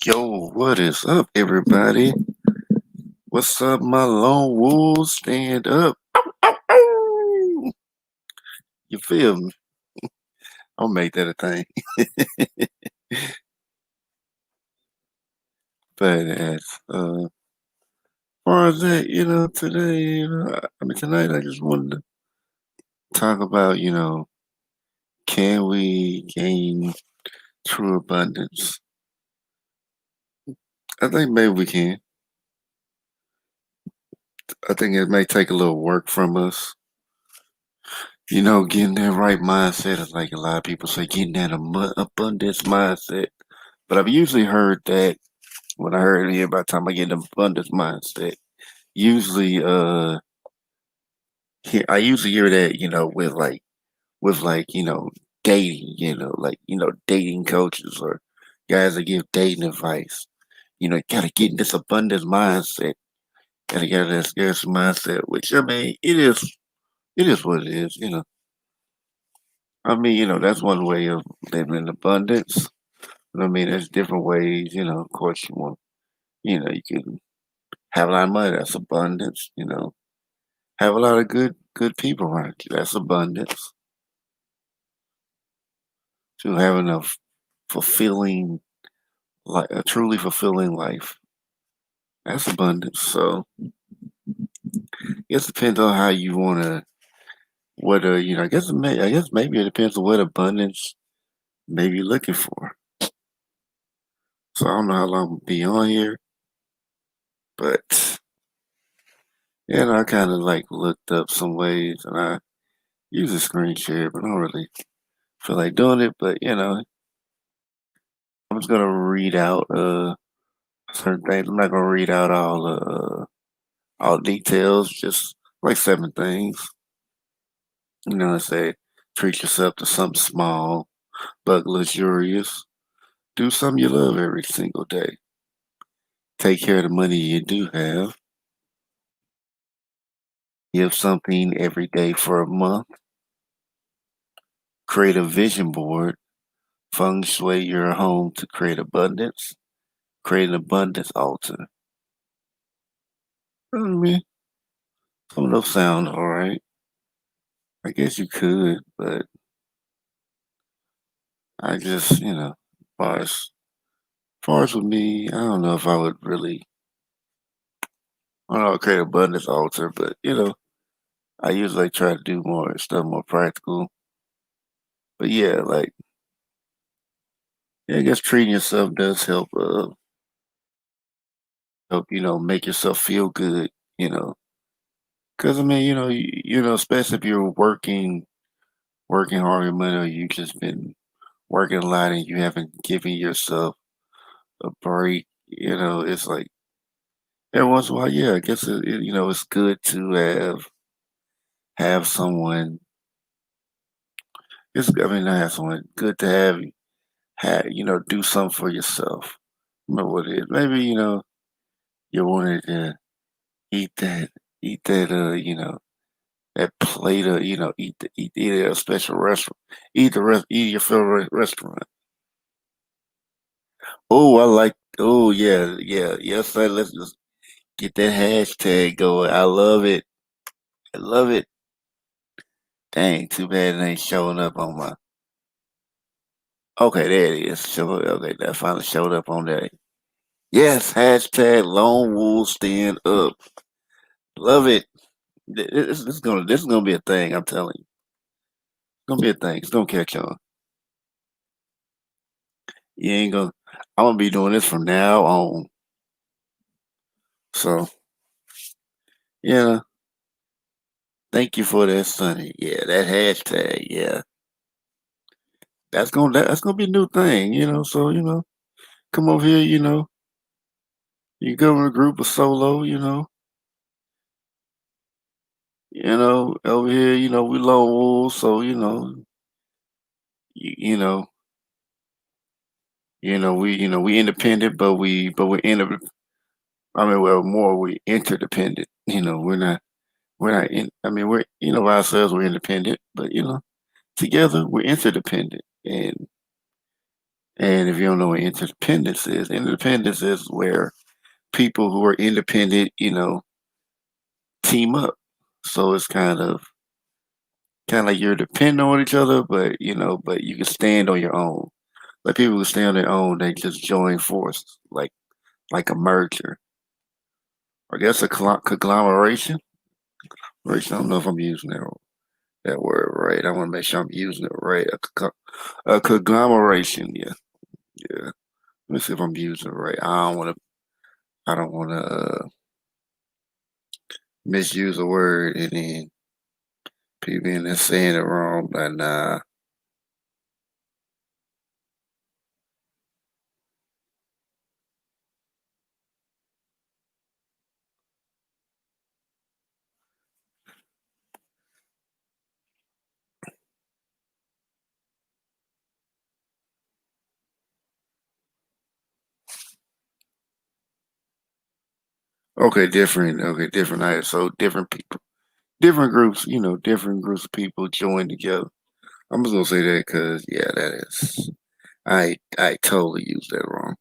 Yo, what is up, everybody? What's up, my lone wolves? Stand up. Ow! You feel me? I'll make that a thing. But as far as that, today, tonight, I just wanted to talk about, can we gain true abundance? I think maybe we can. I think it may take a little work from us. Getting that right mindset is like a lot of people say, getting that abundance mindset. But I've usually heard that when I heard it here by the time I get an abundance mindset. Usually, I usually hear that, with dating, dating coaches or guys that give dating advice. You gotta get in this abundance mindset. Gotta get that scarcity mindset, which it is what it is. That's one way of living in abundance. But there's different ways, of course you can have a lot of money, that's abundance. Have a lot of good people around you, that's abundance. To have enough fulfilling, like a truly fulfilling life, that's abundance. So I guess it depends on how you wanna, whether I guess maybe it depends on what abundance maybe you're looking for. So I don't know how long we'll be on here, but I kind of like looked up some ways, and I use a screen share, but I don't really feel like doing it. But I'm just gonna read out certain things. I'm not gonna read out all details, just like seven things. I say treat yourself to something small but luxurious. Do something you love every single day. Take care of the money you do have. Give something every day for a month. Create a vision board. Feng shui your home to create abundance. Create an abundance altar. I mean, some of those sound all right. I guess you could, but I just, far as with me, I don't know if I would really, I don't know, create abundance altar, but I usually try to do more stuff more practical. But yeah, like I guess treating yourself does help make yourself feel good. You know, because especially if you're working hard your money, or you just been working a lot and you haven't given yourself a break. It's like every once in a while, yeah, I guess it's good to have someone. Not have someone. Good to have do something for yourself. Know what it is? Maybe you wanted to eat that, eat that, that plate of, eat at a special restaurant, eat your favorite restaurant. Oh, I like. Oh, yeah, yeah, yes, sir. Let's just get that hashtag going. I love it. I love it. Dang, too bad it ain't showing up on my. Okay, there it is. Okay, that finally showed up on there. Yes, hashtag Lone Wolf Stand Up. Love it. This is gonna be a thing. I'm telling you, it's gonna be a thing. It's gonna catch on. You ain't gonna. I'm gonna be doing this from now on. So yeah, thank you for that, Sonny. Yeah, that hashtag. Yeah, that's gonna be a new thing. So come over here. You go in a group of solo. Over here. We lone wolves. So you, you know, we independent, but we're well, more we interdependent. We're not in. We're by ourselves. We're independent, but together we're interdependent, and And if you don't know what interdependence is where people who are independent, team up. So it's kind of like you're dependent on each other, but but you can stand on your own. Like people who stand on their own, they just join forces, like a merger. I guess a conglomeration. I don't know if I'm using that word right. I want to make sure I'm using it right. A conglomeration. Yeah, yeah. Let me see if I'm using it right. I don't want to misuse a word and then people in there saying it wrong. But nah. Okay, different. Okay, different. So different people, different groups. Different groups of people join together. I'm just gonna say that because yeah, that is. I totally used that wrong.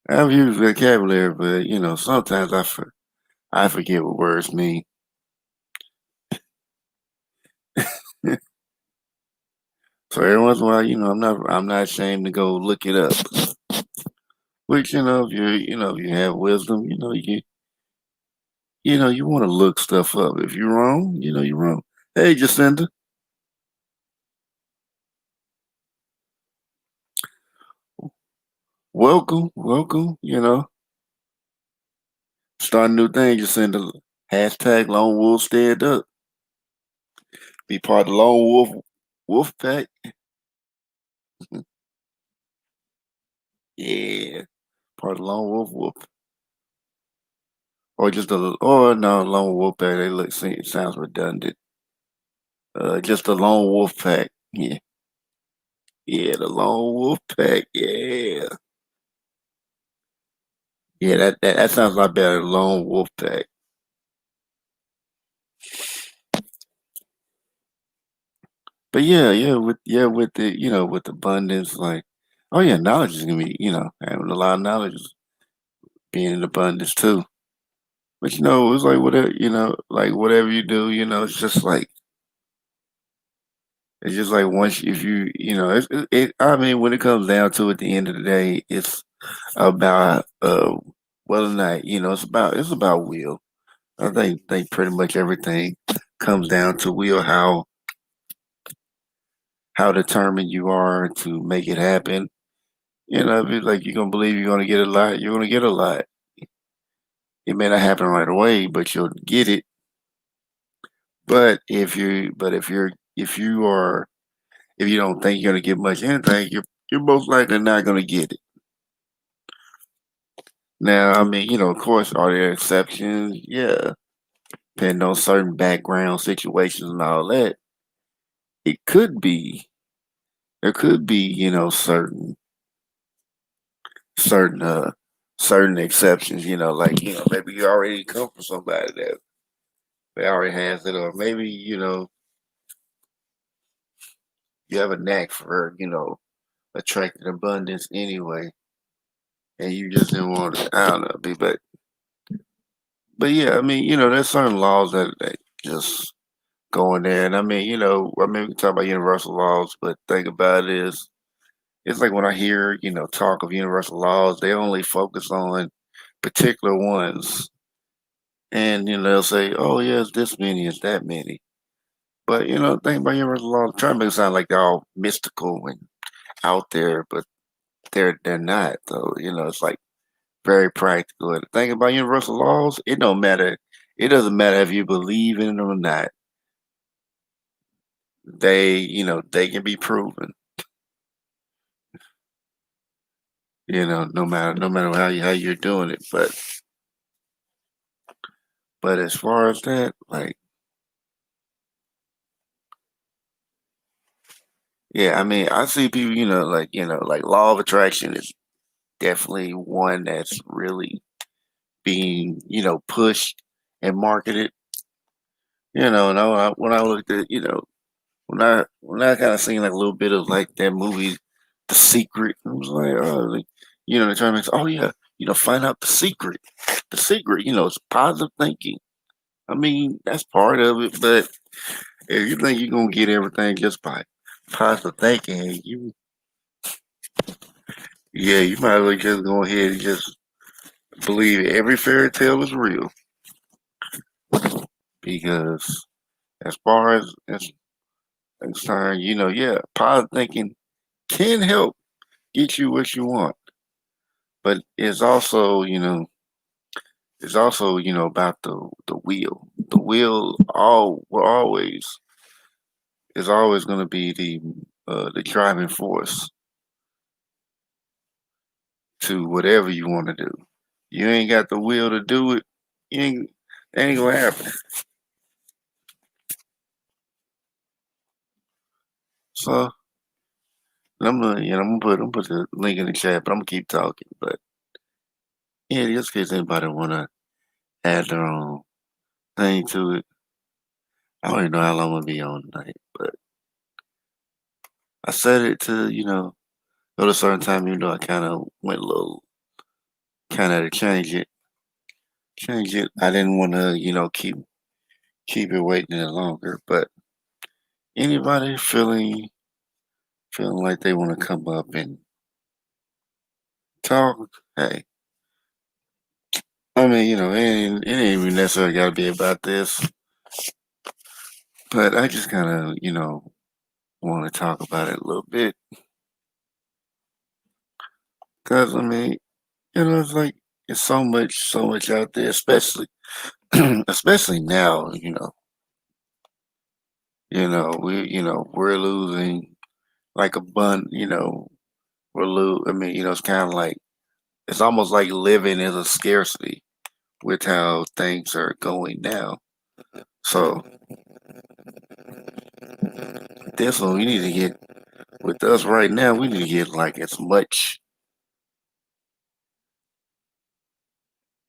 I've used vocabulary, but sometimes I forget what words mean. So every once in a while, I'm not ashamed to go look it up. Which if you have wisdom, you want to look stuff up. If you're wrong, you're wrong. Hey, Jacinda, welcome, welcome. Start a new thing, Jacinda. Hashtag Lone Wolf stand up. Be part of the Wolf Pack. Yeah, part of the Wolf. Or just or no, Lone Wolf Pack. It sounds redundant. Just the Lone Wolf Pack. Yeah, yeah, the Lone Wolf Pack. Yeah, yeah. That sounds a lot better. Lone Wolf Pack. But with the with abundance, like oh yeah, knowledge is gonna be having a lot of knowledge is being in abundance too. But it's like whatever like whatever you do, it's just like once if I mean when it comes down to it, at the end of the day, it's about whether or not it's about will. I think pretty much everything comes down to will, how determined you are to make it happen. If it's like you're gonna believe you're gonna get a lot, you're gonna get a lot. It may not happen right away, but you'll get it. If you don't think you're gonna get much anything, you're most likely not gonna get it. Now, I mean, of course, are there exceptions? Yeah, depending on certain background situations and all that. It could be there could be certain certain exceptions. Like maybe you already come from somebody that they already has it, or maybe you have a knack for attracting abundance anyway, and you just didn't want to. I don't know, but yeah, I mean, there's certain laws that just go in there, and I mean, we can talk about universal laws, but the thing about it is, it's like when I hear talk of universal laws, they only focus on particular ones, and they'll say, "Oh, yeah, it's this many, it's that many." But the thing about universal laws, try to make it sound like they're all mystical and out there, but they're not though. It's like very practical. And the thing about universal laws, it don't matter. It doesn't matter if you believe in it or not. They can be proven. No matter how you're doing it. But as far as that, like, yeah, I mean, I see people, like law of attraction is definitely one that's really being, pushed and marketed. And when I looked at, when I kind of seen like a little bit of like that movie, The Secret, I was like, oh, like, they're trying to make, oh yeah, find out the secret. The secret, it's positive thinking. I mean, that's part of it, but if you think you're gonna get everything just by positive thinking, yeah, you might as well just go ahead and just believe every fairy tale is real. Because as far as concerned, yeah, positive thinking can help get you what you want, but it's also about the will. The will all will always is always going to be the driving force to whatever you want to do. You ain't got the will to do it, you ain't gonna happen. So I'm gonna put the link in the chat, but I'm gonna keep talking. But yeah, just in case anybody wanna add their own thing to it. I don't even know how long I'm gonna be on tonight, but I set it to go to a certain time. Even though I kind of went a little, kind of to change it. I didn't want to keep it waiting any longer. But anybody feeling like they want to come up and talk, hey, I mean, it ain't even necessarily got to be about this, but I just kind of, want to talk about it a little bit. Because, I mean, it's like, it's so much out there, especially now, we're losing like a bun, I mean, it's kind of like, it's almost like living is a scarcity with how things are going now. So, this one, we need to get, with us right now, we need to get like as much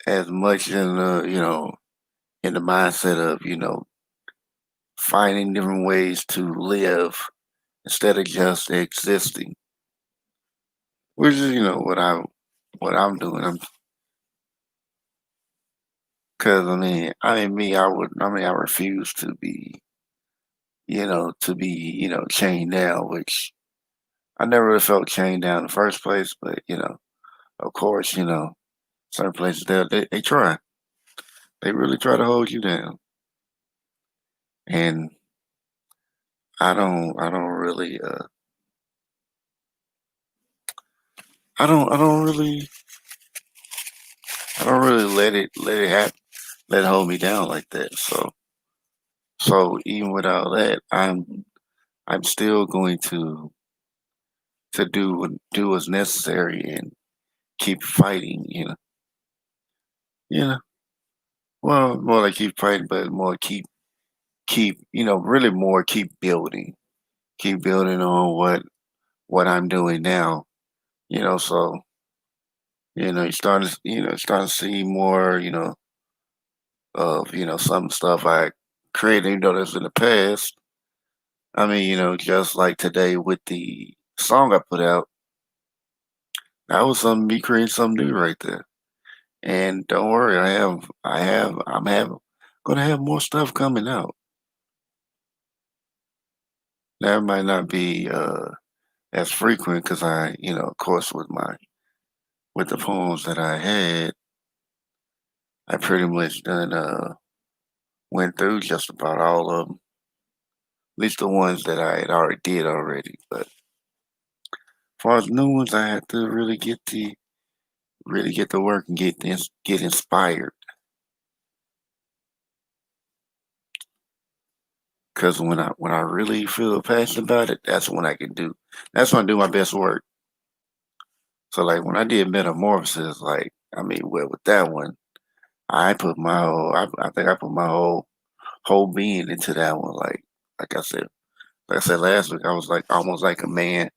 in the mindset of finding different ways to live instead of just existing, which is what I'm doing. Because me, I refuse to be chained down, which I never really felt chained down in the first place. But of course, certain places they try, they really try to hold you down, and I don't really I don't really let it happen, let it hold me down like that. So even without that, I'm still going to do what's necessary and keep fighting. You know. Well, more like keep fighting, but more keep really more keep building on what I'm doing now. So you starting to see more of some stuff I created, that's in the past. I mean, just like today with the song I put out, that was something me creating something new right there. And don't worry, gonna have more stuff coming out. That might not be as frequent because of course, with the poems that I had, I pretty much done went through just about all of them, at least the ones that I had already did already. But as far as new ones, I had to really get to work and get inspired. Because when I really feel passionate about it, that's when I can do. That's when I do my best work. So like when I did Metamorphosis, like well, with that one, I put my whole. I think I put my whole being into that one. Like I said, last week, I was like almost like a man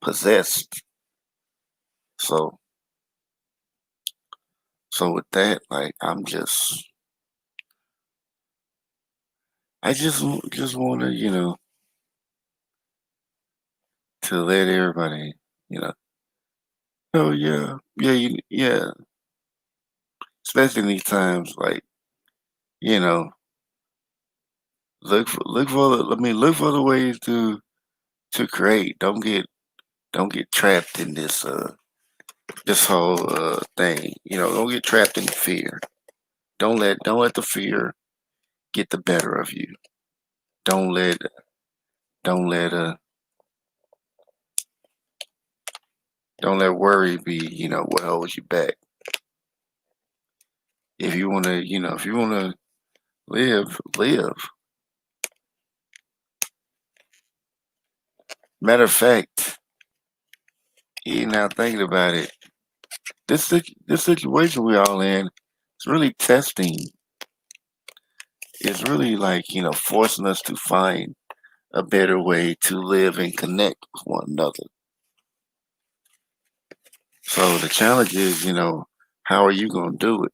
possessed. So with that, like I just want to to let everybody, you know, oh yeah, yeah, yeah. Especially in these times, like you know, look for the. I mean, look for the ways to create. Don't get trapped in this whole thing. You know, don't get trapped in fear. Don't let the fear get the better of you. Don't let don't let don't let worry be what holds you back. If you want to, if you want to live, live. Matter of fact, you now thinking about it, this situation we all in, it's really testing. It's really like forcing us to find a better way to live and connect with one another. So the challenge is, how are you going to do it?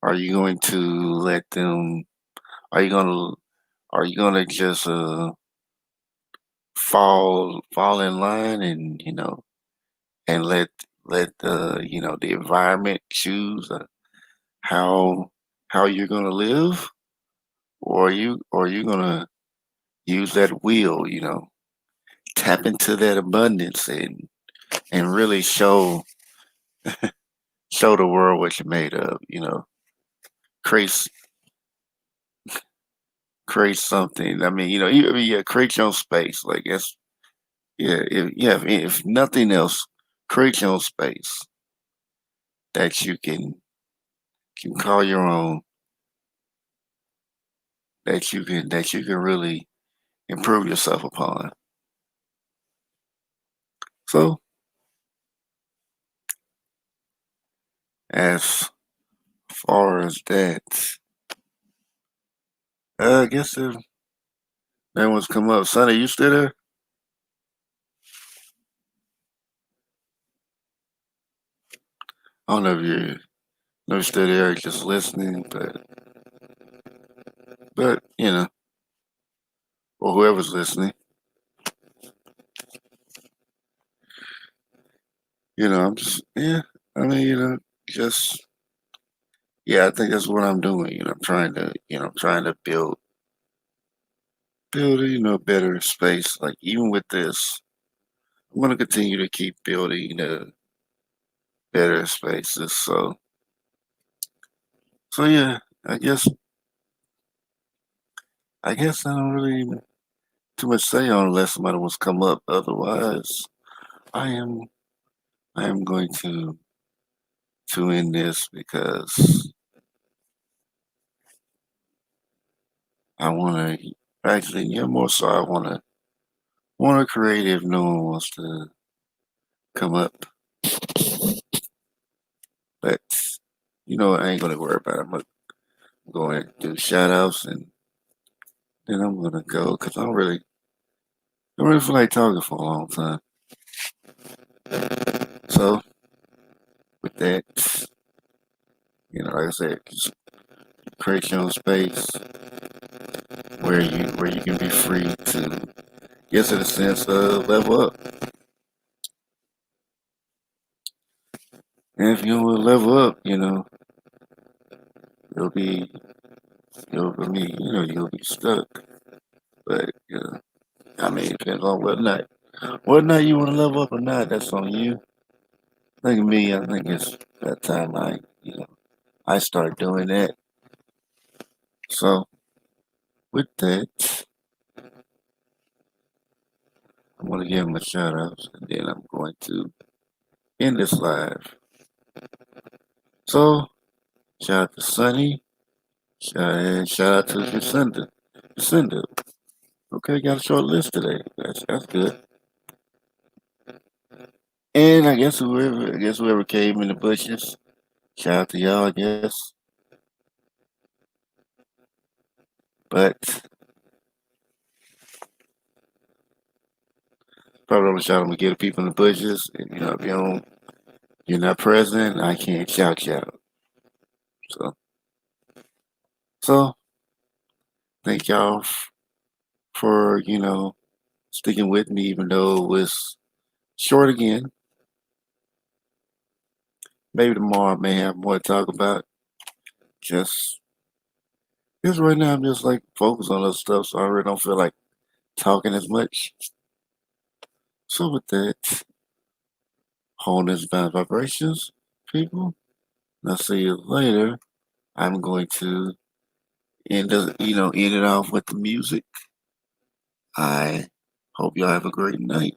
Are you going to let them? Are you going to? Are you going to just fall in line and and let the environment choose how how you're going to live, or are you going to use that wheel? Tap into that abundance and really show the world what you're made of. Create create something. I mean, yeah, create your own space. Like that's yeah, if nothing else, create your own space that you can call your own, that you can really improve yourself upon. So as far as that, I guess if that one's come up. Sonny, you still there? I don't know if you're no still there, just listening, but or whoever's listening, I'm just yeah. I mean, just yeah. I think that's what I'm doing. I'm trying to trying to build a better space. Like even with this, I'm gonna continue to keep building better spaces. So yeah, I guess I don't really too much say on unless somebody wants to come up. Otherwise, I am I am going to end this because I want to actually more so I want to create if no one wants to come up, but I ain't gonna worry about it. I'm gonna go ahead and do shout outs and then I'm gonna go because I don't really feel like talking for a long time. So with that, like I said, just create your own space where you can be free to get to the sense of level up. And if you don't want to level up, you'll be I mean, you'll be stuck. But I mean, it depends on whether or not you want to level up or not. That's on you. I think me, I think it's that time I start doing that. So with that, I'm gonna give him a shout out and then I'm going to end this live. So shout out to Sunny, shout out to Jacinda. Okay, got a short list today. That's good. And I guess whoever came in the bushes, shout out to y'all, I guess. But probably don't shout them to get the people in the bushes. And, if you're not present, I can't shout you out. So so thank y'all for sticking with me, even though it was short again. Maybe tomorrow I may have more to talk about. Just because right now I'm just like focused on other stuff, so I really don't feel like talking as much. So with that, wholeness bound vibrations, people. And I'll see you later. I'm going to end it off with the music. I hope y'all have a great night.